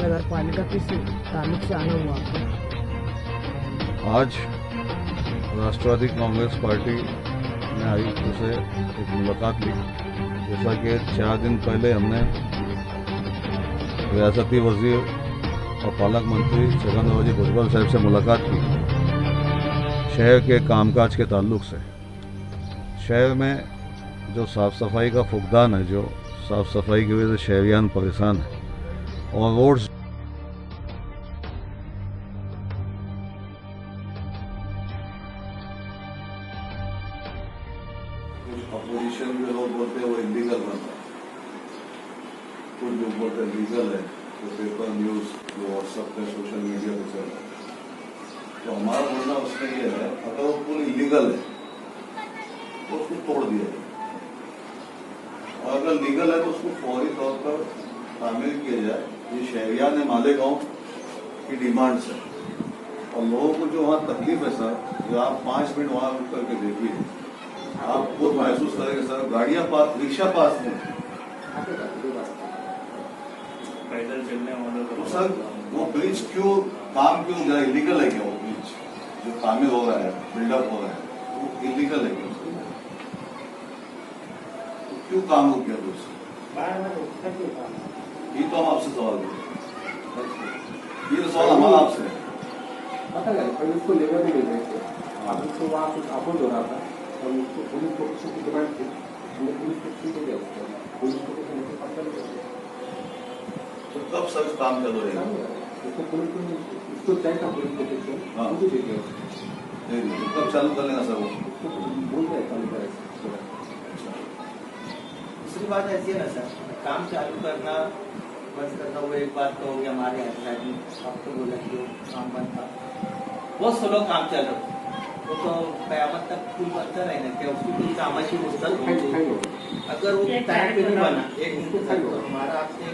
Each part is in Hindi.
नगर पालिका किस ताल्लुक से आना हुआ आपको? आज राष्ट्रवादी कांग्रेस पार्टी ने आयुक्त से एक मुलाकात ली। जैसा कि 4 दिन पहले हमने रियासती वजीर और पालक मंत्री छगन भुजबल साहब से मुलाकात की शहर के कामकाज के ताल्लुक से। शहर में जो साफ़ सफाई का फुकदान है, जो साफ़ सफाई की वजह से शहरियान परेशान है और रोड्स अपोजिशन के लोग बोलते हैं वो इलीगल बन रहा है, कुछ लोग बोलते हैं लीगल है, तो पेपर न्यूज़ जो व्हाट्सएप पे सोशल मीडिया पे चल रहा है। तो हमारा बोलना उसमें ये है, अगर वो पुल इलीगल है तो उसको तोड़ दिया जाए, और अगर लीगल है तो उसको फौरी तौर पर तामीर किया जाए। ये शहरियान मालेगांव की डिमांड्स है और लोगों को जो वहाँ तकलीफ है सर, जो आप 5 मिनट वहाँ रुक करके देखिए, आप खुद महसूस करेंगे सर। गाड़ियां पास, रिक्शा पास नहीं, पैदल चलने वालों तो को सर वो ब्रिज क्यों काम क्यों जरा इलीगल है क्या? वो ब्रिज जो तामीर हो रहा है, बिल्डअप हो रहा है, वो इलीगल है क्या? तो क्यों काम हो गया दोस्त? ये तो हम आपसे सवाल करें, ये तो सवाल हमारा आपसे है। पता है पर उसको लेकर भी नहीं गए, आप उसको वहाँ कुछ अपोज हो रहा था और उसको पुलिस प्रोटेक्शन की डिमांड थी, हमने पुलिस प्रोटेक्शन को दिया, उसको पुलिस प्रोटेक्शन को पता नहीं चला। तो कब सर काम चालू रहेगा? उसको पुलिस उसको चाहिए था पुलिस प्रोटेक्शन, हाँ। मुझे दे दिया। तो कब चालू कर लेना सर वो? उसको बोल रहे चालू करें। दूसरी बात ऐसी है ना सर, काम चालू करना बंद करना वो एक बात तो हो गया हमारे यहाँ में। आपको बोला कि वो काम बंद था, बहुत स्लो काम चल रहा, वो तो कयामत तक पुल बनता रहेगा क्या? उसकी कोई कामाची मुस्तल अगर वो टाइम पे नहीं बना, एक मिनट तक तो हमारा आपसे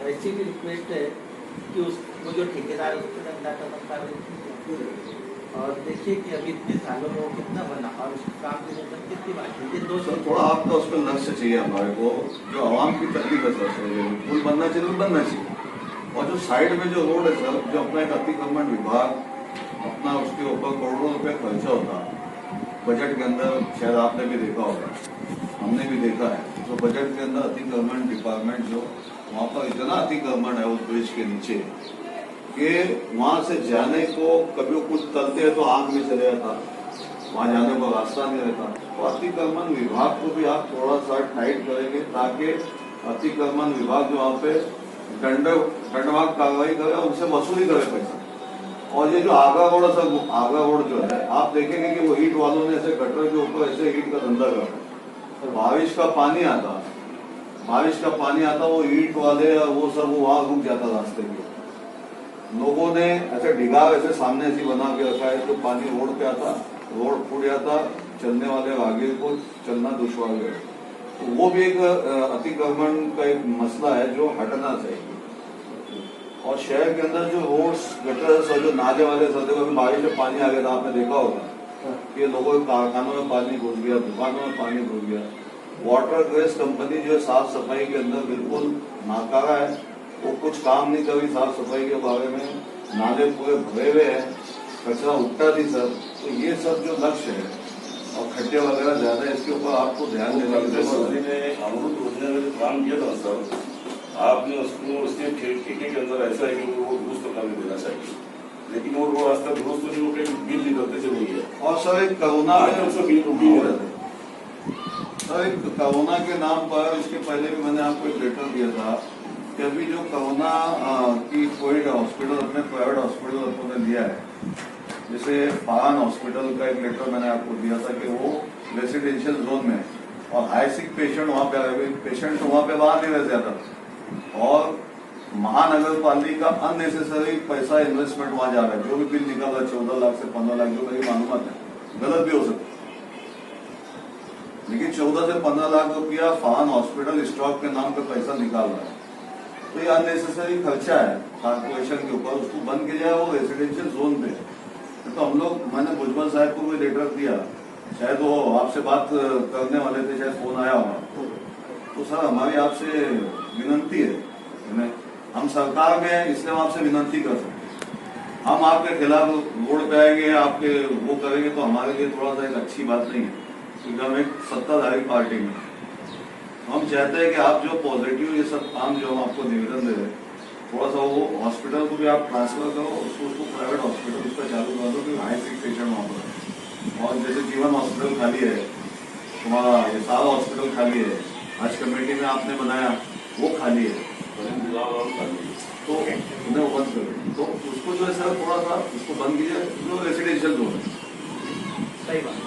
ऐसी भी रिक्वेस्ट है कि वो जो ठेकेदार है उसको धंधा का बनता है। और देखिए कि अभी इतने सालों में वो कितना बना और उस काम की जरूरत कितनी बाकी है। दो सर थोड़ा आपका उस पर लक्ष्य चाहिए हमारे को, जो आवाम की तकलीफ है सर, पुल बनना चाहिए तो बनना चाहिए। और जो साइड में जो रोड है सर, जो अपना एक अतिक्रमण विभाग अपना उसके ऊपर करोड़ों रुपए खर्चा होता बजट के अंदर, शायद आपने भी देखा होगा, हमने भी देखा है। तो बजट के अंदर अतिक्रमण डिपार्टमेंट जो वहाँ पर इतना अतिक्रमण है उस ब्रिज के नीचे कि वहाँ से जाने को कभी कुछ तलते हैं तो आग में चले जाता, वहाँ जाने को रास्ता नहीं रहता। तो अतिक्रमण विभाग को भी आप थोड़ा सा टाइट करेंगे ताकि अतिक्रमण विभाग जो वहाँ पे दंडवाक कार्रवाई करे, उनसे वसूली करे पैसा। और ये जो आगरा रोड है सर, आगरा रोड जो है आप देखेंगे कि वो ईंट वालों ने ऐसे गटर के ऊपर ऐसे ईंट का धंधा करा है। तो बारिश का पानी आता, वो ईंट वाले वो सब वो वहां रुक जाता रास्ते के। लोगों ने ऐसे ढिगार ऐसे सामने ऐसी बना के रखा है तो पानी रोड पे आता, रोड फूट जाता, चलने वाले राहगीर को चलना दुश्वार है। तो वो भी एक अतिक्रमण का एक मसला है जो हटना चाहिए। और शहर के अंदर जो रोड्स, गटर्स और जो नाले वाले सदे को बारिश में पानी आ गया था, आपने देखा होगा कि लोगों के कारखानों में पानी घुस गया, दुकानों में पानी घुस गया। वाटर ग्रेस कंपनी जो है साफ सफाई के अंदर बिल्कुल नाकारा है, वो कुछ काम नहीं कर रही साफ सफाई के बारे में। नाले पूरे भरे हुए हैं, कचरा उठता नहीं सर। तो ये सब जो लक्ष्य है और खड्डे वगैरह ज्यादा है, इसके ऊपर आपको ध्यान देने की जरूरत है। अमृत योजना में जो काम किया था सर, आपने उसको उसके ठेके के अंदर ऐसा है कि वो दुरुस्त करने देना चाहिए, लेकिन वो रास्ता दुरुस्त नहीं, वो कहीं बिल नहीं करते चले गए। और सर एक कोरोना में उसको बिल रुकी है सर, एक कोरोना के नाम पर, इसके पहले भी मैंने आपको एक लेटर दिया था कि अभी जो कोरोना की कोविड हॉस्पिटल अपने प्राइवेट हॉस्पिटल अपने लिया है, जैसे फारान हॉस्पिटल का एक लेटर मैंने आपको दिया था कि वो रेसिडेंशियल जोन में है और हाई सिक पेशेंट वहाँ पे आ गए, पेशेंट वहाँ पे बाहर नहीं रह जाता और महानगर पालिका अननेसेसरी पैसा इन्वेस्टमेंट वहाँ जा रहा है। जो भी बिल निकाला 14 लाख से 15 लाख, जो मेरी मालूमात है, गलत भी हो सकता है, लेकिन 14 से 15 लाख रुपया फारान हॉस्पिटल स्टॉक के नाम पे पैसा निकाल रहा है। तो ये अननेसेसरी खर्चा है कारपोरेशन के ऊपर, उसको बंद किया जाए। वो रेसिडेंशियल जोन पे तो हम लोग, मैंने भुजबल साहब को भी लेटर दिया, शायद वो आपसे बात करने वाले थे, शायद फोन आया होगा। तो सर हमारी आपसे विनंती है हम सरकार में हैं, इसलिए हम आपसे विनती कर सकते हैं। हम आपके खिलाफ रोड पे आएंगे, आपके वो करेंगे तो हमारे लिए थोड़ा सा एक अच्छी बात नहीं है, क्योंकि हम एक सत्ताधारी पार्टी में हैं। हम चाहते हैं कि आप जो पॉजिटिव ये सब काम जो हम आपको निवेदन दे रहे हैं, थोड़ा सा वो हॉस्पिटल को भी आप ट्रांसफर करो, उसको प्राइवेट हॉस्पिटल उसका चालू करा दो, क्योंकि हाई सिक पेशेंट वहाँ पर है। और जैसे जीवन हॉस्पिटल खाली है, तुम्हारा ये सारा हॉस्पिटल खाली है, आज कमेटी में आपने बनाया वो खाली है, तो उन्हें वो बंद करो। तो उसको जो है सर थोड़ा सा उसको बंद कीजिए, जो रेसिडेंशियल जोन है। सही बात।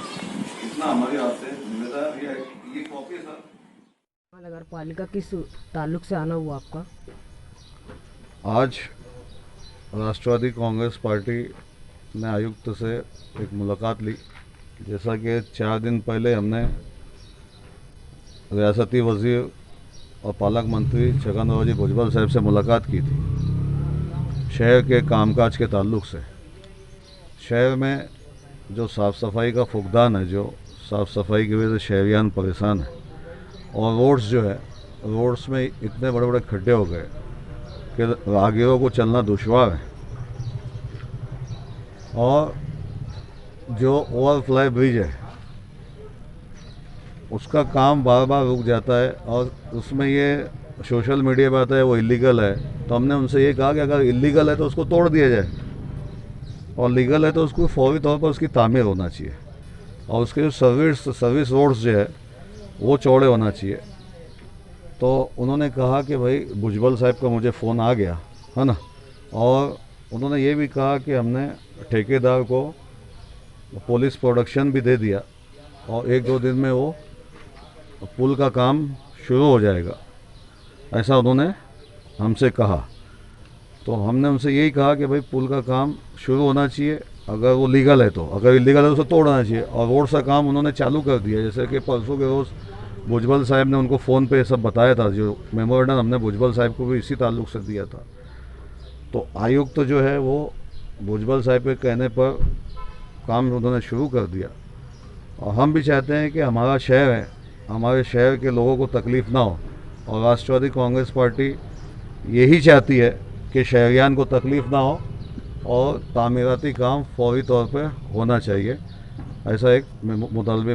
इतना हमारी आपसे निवेदन है। ये कॉपी है सर। नगर पालिका किस ताल्लुक से आना हुआ आपका? आज राष्ट्रवादी कांग्रेस पार्टी ने आयुक्त से एक मुलाकात ली। जैसा कि 4 दिन पहले हमने रियासती वजीर और पालक मंत्री छगन भुजबल साहब से मुलाकात की थी, शहर के कामकाज के ताल्लुक से। शहर में जो साफ़ सफाई का फुकदान है, जो साफ़ सफाई की वजह से शहरियान परेशान है, और रोड्स जो है, रोड्स में इतने बड़े बड़े खड्डे हो गए कि राहगीरों को चलना दुश्वार है, और जो ओवरफ्लाई ब्रिज है उसका काम बार बार रुक जाता है, और उसमें ये सोशल मीडिया पे आता है वो इलीगल है। तो हमने उनसे ये कहा कि अगर इलीगल है तो उसको तोड़ दिया जाए, और लीगल है तो उसको फौरी तौर पर उसकी तामीर होना चाहिए, और उसके जो सर्विस रोड्स जो है वो चौड़े होना चाहिए। तो उन्होंने कहा कि भाई भुजबल साहब का मुझे फ़ोन आ गया है ना, और उन्होंने ये भी कहा कि हमने ठेकेदार को पुलिस प्रोडक्शन भी दे दिया, और 1-2 दिन में वो पुल का काम शुरू हो जाएगा, ऐसा उन्होंने हमसे कहा। तो हमने उनसे यही कहा कि भाई पुल का काम शुरू होना चाहिए, अगर वो लीगल है तो, अगर इलीगल है तो उसे तोड़ना चाहिए। और रोड का काम उन्होंने चालू कर दिया, जैसे कि परसों के रोज़ भुजबल साहब ने उनको फ़ोन पे सब बताया था, जो मेमोरेंडम हमने भुजबल साहब को भी इसी ताल्लुक से दिया था। तो आयुक्त जो है वो भुजबल साहब के कहने पर काम उन्होंने शुरू कर दिया, और हम भी चाहते हैं कि हमारा शहर है, हमारे शहर के लोगों को तकलीफ़ ना हो, और राष्ट्रवादी कांग्रेस पार्टी यही चाहती है कि शहरियान को तकलीफ़ ना हो, और तामीराती काम फौरी तौर पर होना चाहिए। ऐसा एक मुतालबे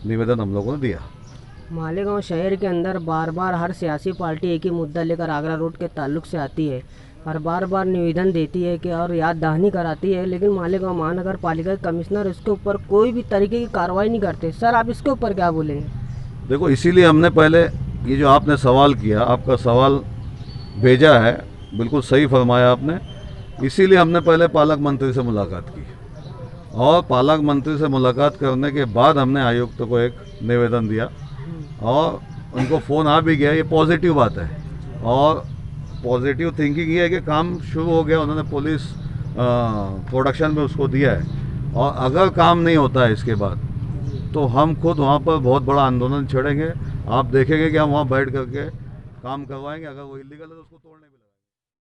निवेदन हम लोगों ने दिया। मालेगांव शहर के अंदर बार बार हर सियासी पार्टी एक ही मुद्दा लेकर आगरा रोड के ताल्लुक से आती है और बार बार निवेदन देती है कि और याद दहानी कराती है, लेकिन मालेगांव महानगर पालिका के कमिश्नर इसके ऊपर कोई भी तरीके की कार्रवाई नहीं करते। सर, आप इसके ऊपर क्या बोलेंगे? देखो, इसीलिए हमने पहले ये जो आपने सवाल किया, आपका सवाल भेजा है, बिल्कुल सही फरमाया आपने। इसीलिए हमने पहले पालक मंत्री से मुलाकात की, और पालक मंत्री से मुलाकात करने के बाद हमने आयुक्त को एक निवेदन दिया, और उनको फ़ोन आ भी गया। ये पॉजिटिव बात है, और पॉजिटिव थिंकिंग ये है कि काम शुरू हो गया, उन्होंने पुलिस प्रोडक्शन में उसको दिया है, और अगर काम नहीं होता है इसके बाद तो हम खुद वहाँ पर बहुत बड़ा आंदोलन छेड़ेंगे। आप देखेंगे कि हम वहाँ बैठ करके काम करवाएंगे, अगर वो इलीगल है तो उसको तोड़ने